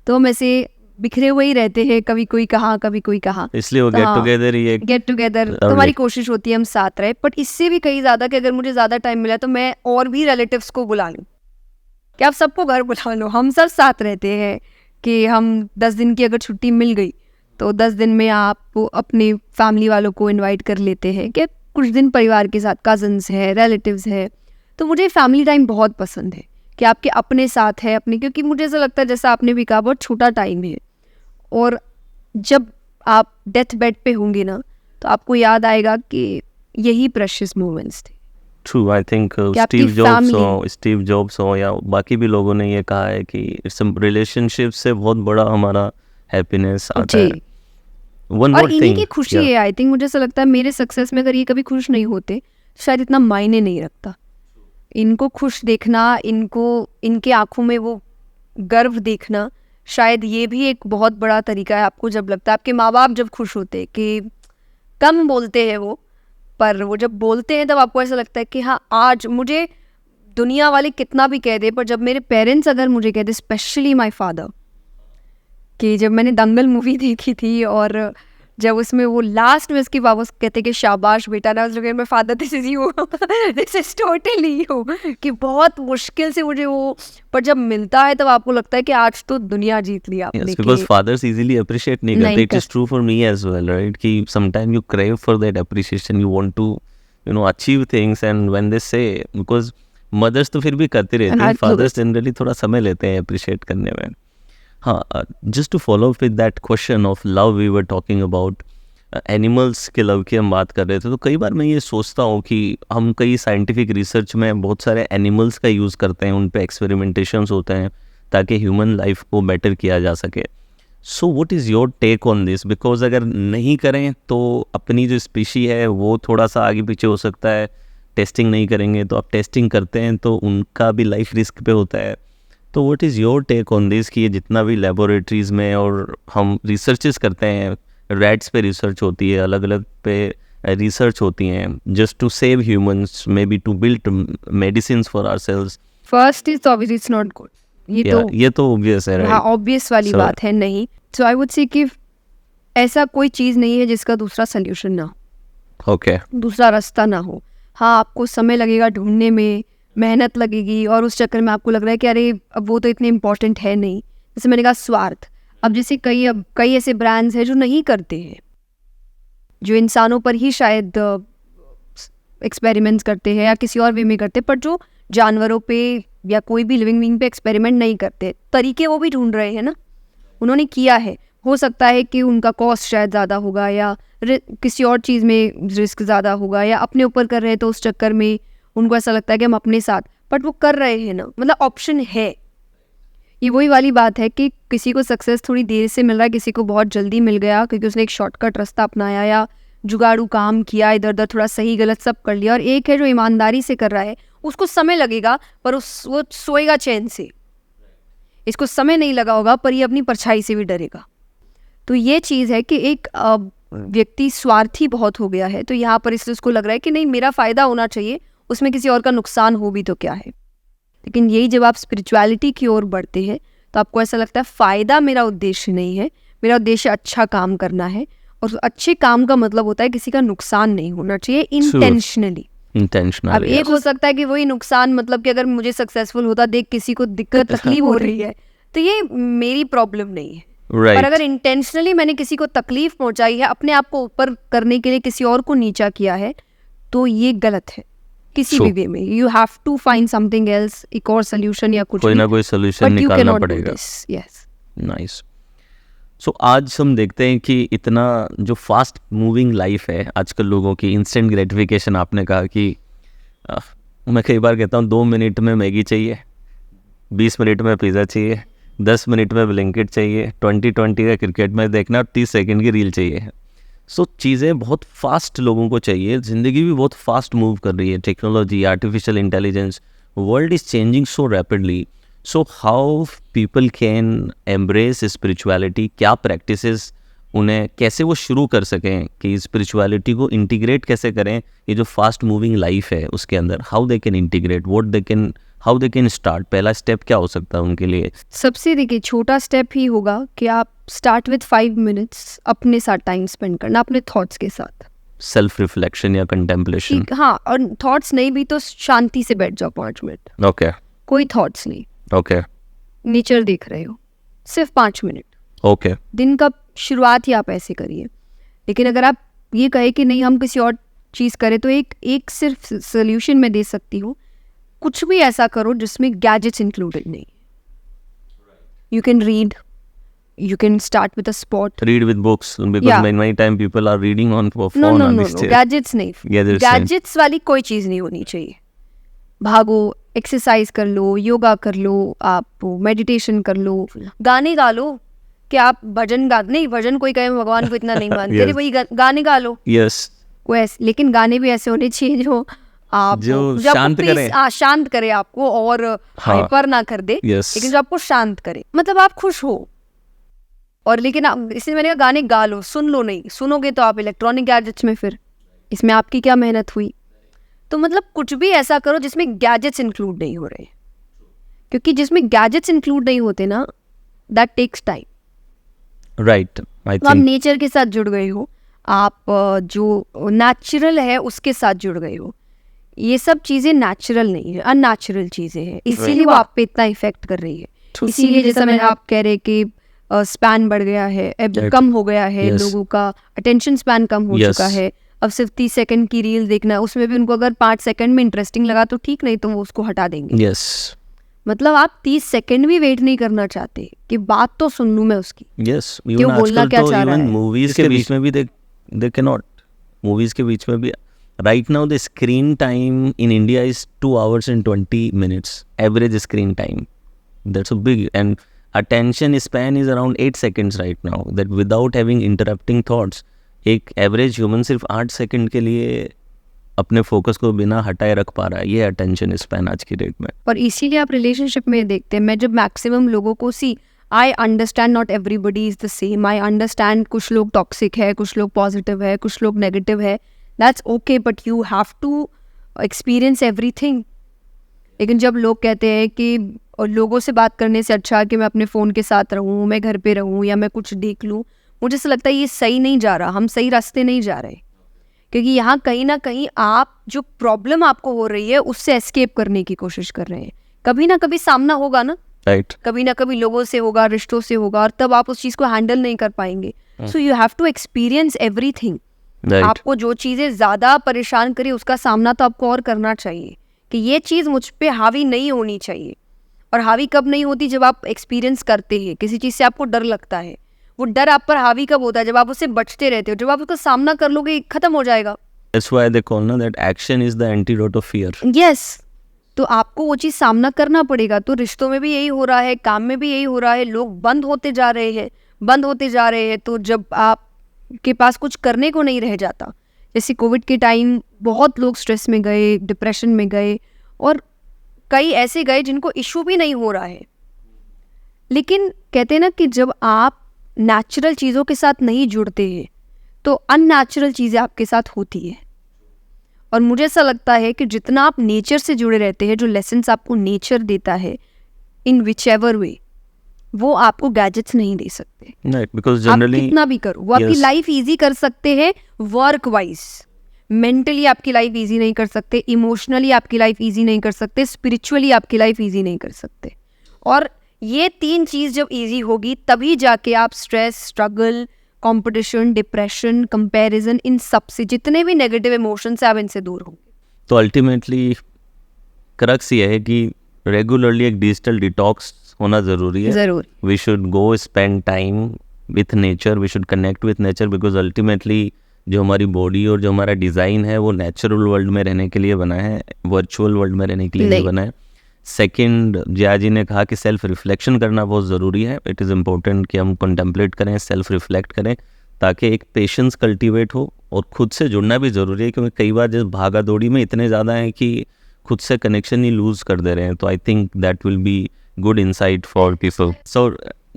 A: तो हम ऐसे बिखरे हुए ही रहते हैं, कभी कोई कहाँ कभी कोई कहाँ।
B: इसलिए वो
A: तो
B: गेट
A: हाँ,
B: टुगेदर ही एक
A: गेट टुगेदर तो
B: और
A: हमारी
B: एक-
A: कोशिश होती है हम साथ रहे, बट इससे भी कहीं ज़्यादा कि अगर मुझे ज़्यादा टाइम मिला तो मैं और भी रिलेटिव्स को बुला लूँ, कि आप सबको घर बुला लो, हम सब साथ रहते हैं। कि हम 10 दिन की अगर छुट्टी मिल गई तो 10 दिन में आप अपने फैमिली वालों को इनवाइट कर लेते हैं, कि कुछ दिन परिवार के साथ, कजन्स है, रिलेटिव्स है। तो मुझे फैमिली टाइम बहुत पसंद है कि आपके अपने साथ है अपने, क्योंकि मुझे ऐसा लगता है जैसा आपने भी कहा बहुत छोटा टाइम है, और जब आप डेथ बेड पे होंगे ना तो आपको याद आएगा कि यही प्रेशियस मोमेंट्स थे।
B: ट्रू। आई थिंक
A: कि आपकी
B: स्टीव जॉब्स हो या बाकी भी लोगों ने ये कहा है कि इट्स रिलेशनशिप से बहुत बड़ा हमारा हैप्पीनेस आता है।
A: जी,
B: वन
A: और
B: मोर
A: इन्हीं
B: थिंग,
A: की खुशी है। आई थिंक मुझे ऐसा लगता है मेरे सक्सेस में अगर ये कभी खुश नहीं होते शायद इतना मायने नहीं रखता। इनको खुश देखना, इनको इनके आंखों में वो गर्व देखना, शायद ये भी एक बहुत बड़ा तरीका है। आपको जब लगता है, आपके माँ बाप जब खुश होते कि कम बोलते हैं वो, पर वो जब बोलते हैं तब आपको ऐसा लगता है कि हाँ, आज मुझे दुनिया वाले कितना भी कह दे, पर जब मेरे पेरेंट्स अगर मुझे कहते, स्पेशली माय फादर, कि जब मैंने दंगल मूवी देखी थी और जब उसमें वो लास्ट में उसके पापा कहते कि शाबाश बेटा ना, मैं father this is you, this is totally you, कि बहुत मुश्किल से मुझे वो, पर जब मिलता है तब आपको लगता है कि आज तो दुनिया जीत ली आपने।
B: बिकॉज फादर्स इजीली अप्रिशिएट नहीं करते। It is true for me as well, right? कि sometime you crave for that appreciation, you want to achieve things, and when they say, because mother's तो फिर भी करते रहते हैं, फादर्स जनरली थोड़ा समय लेते हैं अप्रिशिएट करने में। हाँ, just to follow up with that question of love, we were talking about animals के लव की हम बात कर रहे थे, तो कई बार मैं ये सोचता हूँ कि हम कई साइंटिफिक रिसर्च में बहुत सारे एनिमल्स का यूज़ करते हैं, उन पे एक्सपेरिमेंटेशंस होते हैं ताकि ह्यूमन लाइफ को बेटर किया जा सके। So what is your take on this? Because अगर नहीं करें तो अपनी जो स्पीशी है वो थोड़ा सा आगे पीछे हो सकता है, टेस्टिंग नहीं करेंगे तो, आप टेस्टिंग करते हैं तो उनका भी लाइफ रिस्क पे होता है। तो what is your take on this कि ये जितना भी लेबोरेटरीज़ में और हम रिसर्चेस करते हैं, रैट्स पे रिसर्च होती है, अलग अलग पे रिसर्च होती हैं, just to save humans, maybe to build medicine for ourselves.
A: First is obviously it's not good,
B: ये तो ऑब्वियस है,
A: हाँ,
B: राइट?
A: ऑब्वियस वाली बात है। नहीं, सो आई वुड से कि ऐसा कोई चीज़ नहीं है जिसका दूसरा सोल्यूशन ना हो,
B: ओके,
A: दूसरा रास्ता ना हो। हाँ, आपको समय लगेगा ढूंढने में, मेहनत लगेगी, और उस चक्कर में आपको लग रहा है कि अरे अब वो तो इतने इम्पोर्टेंट है नहीं। जैसे मैंने कहा स्वार्थ, अब जैसे कई ऐसे ब्रांड्स हैं जो नहीं करते हैं, जो इंसानों पर ही शायद एक्सपेरिमेंट्स करते हैं या किसी और वे में करते हैं, पर जो जानवरों पे या कोई भी लिविंग बीइंग पे एक्सपेरिमेंट नहीं करते। तरीके वो भी ढूंढ रहे हैं ना, उन्होंने किया है। हो सकता है कि उनका कॉस्ट शायद ज़्यादा होगा, या किसी और चीज़ में रिस्क ज़्यादा होगा, या अपने ऊपर कर रहे हैं तो उस चक्कर में उनको ऐसा लगता है कि हम अपने साथ, बट वो कर रहे हैं ना, मतलब ऑप्शन है। ये वही वाली बात है कि किसी को सक्सेस थोड़ी देर से मिल रहा है, किसी को बहुत जल्दी मिल गया क्योंकि उसने एक शॉर्टकट रास्ता अपनाया या जुगाड़ू काम किया, इधर उधर थोड़ा सही गलत सब कर लिया। और एक है जो ईमानदारी से कर रहा है, उसको समय लगेगा पर वो सोएगा चैन से। इसको समय नहीं लगा होगा पर ये अपनी परछाई से भी डरेगा। तो ये चीज़ है कि एक व्यक्ति स्वार्थी बहुत हो गया है, तो यहाँ पर इसलिए उसको लग रहा है कि नहीं, मेरा फ़ायदा होना चाहिए, उसमें किसी और का नुकसान हो भी तो क्या है। लेकिन यही जब आप स्पिरिचुअलिटी की ओर बढ़ते हैं तो आपको ऐसा लगता है फ़ायदा मेरा उद्देश्य नहीं है, मेरा उद्देश्य अच्छा काम करना है। और अच्छे काम का मतलब होता है किसी का नुकसान नहीं होना चाहिए इंटेंशनली। अब एक हो सकता है कि वही नुकसान, मतलब कि अगर मुझे सक्सेसफुल होता देख किसी को दिक्कत तकलीफ हो रही है तो ये मेरी प्रॉब्लम नहीं है, पर अगर इंटेंशनली मैंने किसी को तकलीफ पहुंचाई है, अपने आप को ऊपर करने के लिए किसी और को नीचा किया है, तो ये गलत है। किसी भी वे में you have to find something else, एक और सोल्यूशन या कुछ,
B: कोई ना कोई सोल्यूशन निकालना पड़ेगा।
A: Yes,
B: nice. सो आज हम देखते हैं कि इतना जो फास्ट मूविंग लाइफ है आजकल लोगों की, इंस्टेंट ग्रेटिफिकेशन, आपने कहा कि मैं कई बार कहता हूँ 2 मिनट में मैगी चाहिए, 20 मिनट में पिज़्ज़ा चाहिए, 10 मिनट में ब्लैंकेट चाहिए, 2020 का क्रिकेट मैच देखना, 30 सेकंड की रील चाहिए। सो चीज़ें बहुत फास्ट लोगों को चाहिए, ज़िंदगी भी बहुत फास्ट मूव कर रही है, technology, artificial intelligence, world is changing so rapidly. So how people can embrace spirituality? क्या प्रैक्टिसेस उन्हें, कैसे वो शुरू कर सकें कि स्पिरिचुअलिटी को इंटीग्रेट कैसे करें ये जो फास्ट मूविंग लाइफ है उसके अंदर? How they can integrate, how they can start? पहला स्टेप क्या हो सकता है उनके लिए?
A: सबसे देखिए छोटा स्टेप ही होगा कि आप स्टार्ट विथ 5 मिनट्स अपने साथ टाइम स्पेंड करना, अपने थॉट्स के साथ।
B: सेल्फ रिफ्लेक्शन या कंटेम्पलेशन।
A: हाँ, और थॉट्स नहीं भी तो शांति से बैठ जाओ 5 मिनट,
B: ओके
A: कोई थॉट्स नहीं,
B: ओके
A: नेचर देख रहे हो, सिर्फ 5 मिनट।
B: ओके
A: दिन का शुरुआत ही आप ऐसे करिए। लेकिन अगर आप ये कहे कि नहीं हम किसी और चीज़ करें, तो एक सिर्फ सोल्यूशन मैं दे सकती हूँ, कुछ भी ऐसा करो जिसमें गैजेट्स इंक्लूडेड नहीं। You can read, you can start with a sport.
B: Read with books because
A: Yeah.
B: many time people are reading on phone
A: No,
B: on this
A: no. Gadgets नहीं, गैजेट्स वाली कोई चीज़ नहीं होनी चाहिए। भागो, एक्सरसाइज कर लो, योगा कर लो, आप मेडिटेशन कर लो, गाने गा लो। कि आप भजन गा, नहीं भजन कोई कहे भगवान को इतना नहीं मानते,
B: Yes.
A: भाई गाने गा लो।
B: Yes.
A: लेकिन गाने भी ऐसे होने चाहिए जो आप
B: जो
A: आपको
B: शांत करे।
A: शांत करे आपको, और हाइपर ना कर दे।
B: Yes.
A: लेकिन जो आपको शांत करे, मतलब आप खुश हो। और लेकिन इसलिए मैंने कहा गाने गा लो, सुन लो नहीं, सुनोगे तो आप इलेक्ट्रॉनिक गैजेट्स में, फिर इसमें आपकी क्या मेहनत हुई। तो मतलब कुछ भी ऐसा करो जिसमें गैजेट्स इंक्लूड नहीं हो रहे, क्योंकि जिसमें गैजेट्स इंक्लूड नहीं होते ना, दैट टेक्स टाइम।
B: राइट, आई
A: तो आप
B: थिंक
A: नेचर के साथ जुड़ गए हो, आप जो नेचुरल है उसके साथ जुड़ गए हो। ये सब चीज़ें नेचुरल नहीं है, अननेचुरल चीज़ें हैं, इसीलिए वो आप पे इतना इफेक्ट कर रही है। इसीलिए जैसा मैंने आप कह रहे कि स्पैन बढ़ गया है, कम हो गया है,
B: Yes.
A: लोगों का अटेंशन स्पैन कम हो
B: Yes.
A: चुका है। अब सिर्फ 30 सेकंड की रील देखना है, उसमें भी उनको अगर 5 सेकंड में इंटरेस्टिंग लगा तो ठीक, नहीं तो वो उसको हटा देंगे।
B: यस
A: मतलब आप 30 सेकंड भी वेट नहीं करना चाहते कि बात तो सुन लूँ मैं उसकी।
B: यस
A: कि वो बोलना क्या चाह रहा
B: इवन
A: है।
B: मूवीज के बीच में भी दे कैन नॉट, मूवीज के बीच में भी right now the screen time in India is 2 hours and 20 minutes average screen time. That's a big, and attention span is around 8 seconds right now, that without having interrupting thoughts एक average human सिर्फ 8 second के लिए अपने focus को बिना हटाए रख पा रहा है। ये अटेंशन स्पैन आज की डेट में।
A: और इसीलिए आप रिलेशनशिप में देखते हैं, मैं जब मैक्सिमम लोगों को I understand not everybody is the same, I understand कुछ लोग टॉक्सिक है, कुछ लोग पॉजिटिव है, कुछ लोग नेगेटिव है, that's okay, but you have to experience everything. लेकिन जब लोग कहते हैं कि और लोगों से बात करने से अच्छा कि मैं अपने फ़ोन के साथ रहूँ, मैं घर पे रहूँ, या मैं कुछ देख लूँ, मुझे ऐसा लगता है ये सही नहीं जा रहा, हम सही रास्ते नहीं जा रहे। क्योंकि यहाँ कहीं ना कहीं आप जो प्रॉब्लम आपको हो रही है उससे एस्केप करने की कोशिश कर रहे हैं। कभी ना कभी सामना होगा ना,
B: राइट,
A: कभी ना कभी लोगों से होगा, रिश्तों से होगा, और तब आप उस चीज़ को हैंडल नहीं कर पाएंगे। So you have to experience everything. आपको जो चीज़ें ज़्यादा परेशान करी उसका सामना तो आपको और करना चाहिए कि ये चीज़ मुझ पे हावी नहीं होनी चाहिए। और हावी कब नहीं होती? जब आप एक्सपीरियंस करते हैं, किसी चीज़ से आपको डर लगता है। वो डर आप पर हावी कब होता है? जब आप उससे बचते रहते हो। जब आप उसका सामना कर लोगे खत्म हो जाएगा।
B: That's why they call that action is the antidote of fear.
A: Yes. तो आपको वो चीज़ सामना करना पड़ेगा। तो रिश्तों में भी यही हो रहा है, काम में भी यही हो रहा है, लोग बंद होते जा रहे हैं। तो जब आपके पास कुछ करने को नहीं रह जाता, जैसे कोविड के टाइम बहुत लोग स्ट्रेस में गए, डिप्रेशन में गए, और कई ऐसे गए जिनको इशू भी नहीं हो रहा है। लेकिन कहते हैं ना कि जब आप नेचुरल चीज़ों के साथ नहीं जुड़ते हैं तो अननेचुरल चीज़ें आपके साथ होती है। और मुझे ऐसा लगता है कि जितना आप नेचर से जुड़े रहते हैं, जो लेसन्स आपको नेचर देता है इन विच एवर वे, वो आपको गैजेट्स नहीं दे सकते।
B: Right, because generally
A: आप कितना भी करो, वो आपकी
B: yes.
A: लाइफ इजी कर सकते हैं वर्क वाइज, मेंटली आपकी लाइफ इजी नहीं कर सकते, इमोशनली आपकी लाइफ इजी नहीं कर सकते, स्पिरिचुअली आपकी लाइफ इजी नहीं कर सकते। और ये 3 चीज़ जब इजी होगी तभी जाके आप stress, struggle, competition, depression, comparison, इन सब से जितने भी नेगेटिव इमोशंस है आप इनसे दूर होंगे।
B: तो अल्टीमेटली क्रक्स ये है कि रेगुलरली एक डिजिटल डिटॉक्स होना ज़रूरी है।
A: ज़रूर।
B: We should go spend time with nature, we should connect with nature, because ultimately जो हमारी बॉडी और जो हमारा डिज़ाइन है वो नेचुरल वर्ल्ड में रहने के लिए बना है, वर्चुअल वर्ल्ड में रहने के लिए नहीं बना है। सेकंड, जया जी ने कहा कि सेल्फ रिफ्लेक्शन करना बहुत ज़रूरी है। इट इज़ इम्पोर्टेंट कि हम कंटेम्पलेट करें, सेल्फ रिफ्लेक्ट करें, ताकि एक पेशेंस कल्टीवेट हो। और खुद से जुड़ना भी ज़रूरी है, क्योंकि कई बार जिस भागा दौड़ी में इतने ज़्यादा हैं कि खुद से कनेक्शन ही लूज़ कर दे रहे हैं। तो आई think that will be good insight for people. So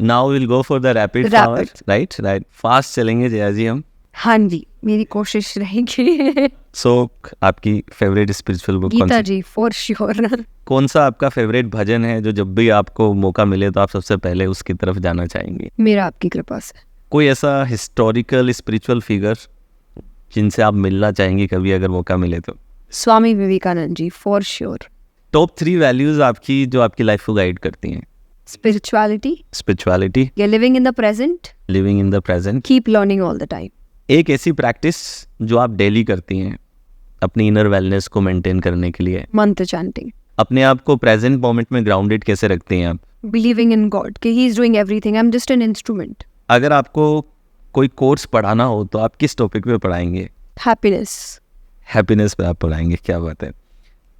B: now will go for the rapid fire. Right, fast चलेंगे जया जी हम।
A: हाँ जी, मेरी कोशिश रहेगी।
B: सो आपकी फेवरेट स्पिरिचुअल बुक कौन
A: गीता
B: सी?
A: जी फॉर श्योर।
B: कौन सा आपका फेवरेट भजन है जो जब भी आपको मौका मिले तो आप सबसे पहले उसकी तरफ जाना चाहेंगे?
A: मेरा आपकी कृपा से।
B: कोई ऐसा हिस्टोरिकल स्पिरिचुअल फिगर जिनसे आप मिलना चाहेंगे कभी अगर मौका मिले तो?
A: Swami Vivekananda ji for sure.
B: Top 3 values आपकी जो आपकी लाइफ को गाइड करती हैं?
A: Spirituality,
B: spirituality,
A: living in the present,
B: living in the present.
A: Keep learning all the time.
B: एक ऐसी प्रैक्टिस जो आप डेली करती हैं अपनी इनर वेलनेस को मेंटेन करने के लिए?
A: मंत्र चैंटिंग।
B: अपने आप को प्रेजेंट मोमेंट में ग्राउंडेड कैसे रखते हैं आप?
A: बिलीविंग इन गॉड कि he is doing everything, I am just an instrument.
B: अगर आपको कोई कोर्स पढ़ाना हो तो आप किस टॉपिक पे पढ़ाएंगे?
A: हैप्पीनेस।
B: हैप्पीनेस पे आप पढ़ाएंगे, क्या बात है।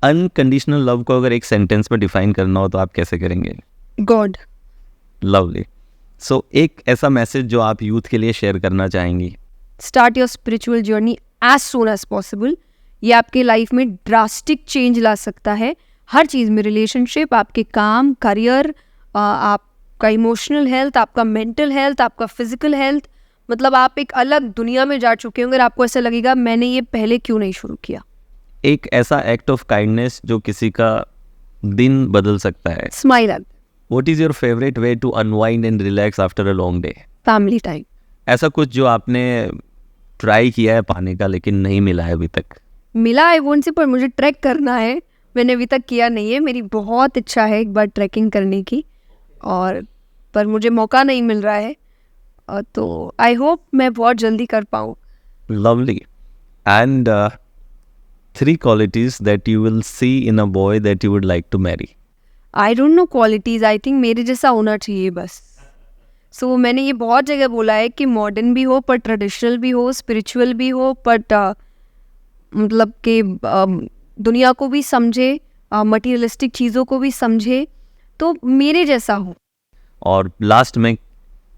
B: अनकंडीशनल लव को अगर एक सेंटेंस में डिफाइन करना हो तो आप कैसे करेंगे?
A: गॉड।
B: लवली। सो एक ऐसा मैसेज जो आप यूथ के लिए शेयर करना चाहेंगी?
A: Start your spiritual journey as soon as possible. ये आपके लाइफ में ड्रास्टिक चेंज ला सकता है, हर चीज़ में, रिलेशनशिप, आपके काम, करियर, आपका इमोशनल हेल्थ, आपका मेंटल हेल्थ, आपका फिजिकल हेल्थ। मतलब आप एक अलग दुनिया में जा चुके होंगे और आपको ऐसा लगेगा मैंने ये पहले क्यों नहीं शुरू किया।
B: एक ऐसा एक्ट ऑफ काइंडनेस जो किसी का दिन बदल सकता है?
A: Smile at
B: what is your favourite way to unwind and relax after a long day?
A: Family time.
B: ऐसा कुछ जो आपने ट्राई किया है पाने का लेकिन नहीं मिला है अभी तक?
A: मिला है वोन से, पर मुझे ट्रैक करना है, मैंने अभी तक किया नहीं है। मेरी बहुत इच्छा है एक बार ट्रैकिंग करने की, और पर मुझे मौका नहीं मिल रहा है, तो आई होप मैं बहुत जल्दी कर पाऊँ।
B: Lovely. And 3 qualities that you will see in a boy that you would like to marry?
A: I don't know qualities, I think मेरे जैसा होना चाहिए बस। सो मैंने ये बहुत जगह बोला है कि मॉडर्न भी हो पर ट्रेडिशनल भी हो, स्पिरिचुअल भी हो, बट मतलब कि दुनिया को भी समझे, मटीरियलिस्टिक चीज़ों को भी समझे, तो मेरे जैसा हो।
B: और लास्ट में,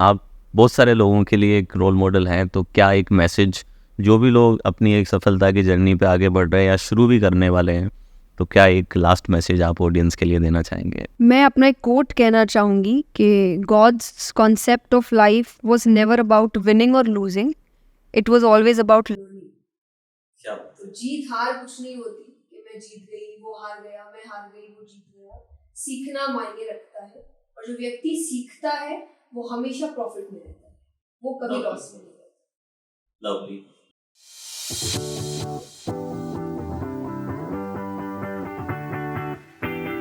B: आप बहुत सारे लोगों के लिए एक रोल मॉडल हैं, तो क्या एक मैसेज जो भी लोग अपनी एक सफलता की जर्नी पे आगे बढ़ रहे हैं या शुरू भी करने वाले हैं, तो क्या एक लास्ट मैसेज आप ऑडियंस के लिए देना चाहेंगे?
A: मैं अपना एक कोट कहना चाहूँगी कि God's concept of life was never about winning और losing, it was always about learning. तो जीत हार कुछ नहीं होती कि मैं जीत गई, वो हार गया, मैं हार गई, वो जीत गया। सीखना मायने रखता है, और जो व्यक्ति सीखता है वो हमेशा प्रॉफिट में रहता है, वो कभी लॉस में नहीं रहता।
B: लवली।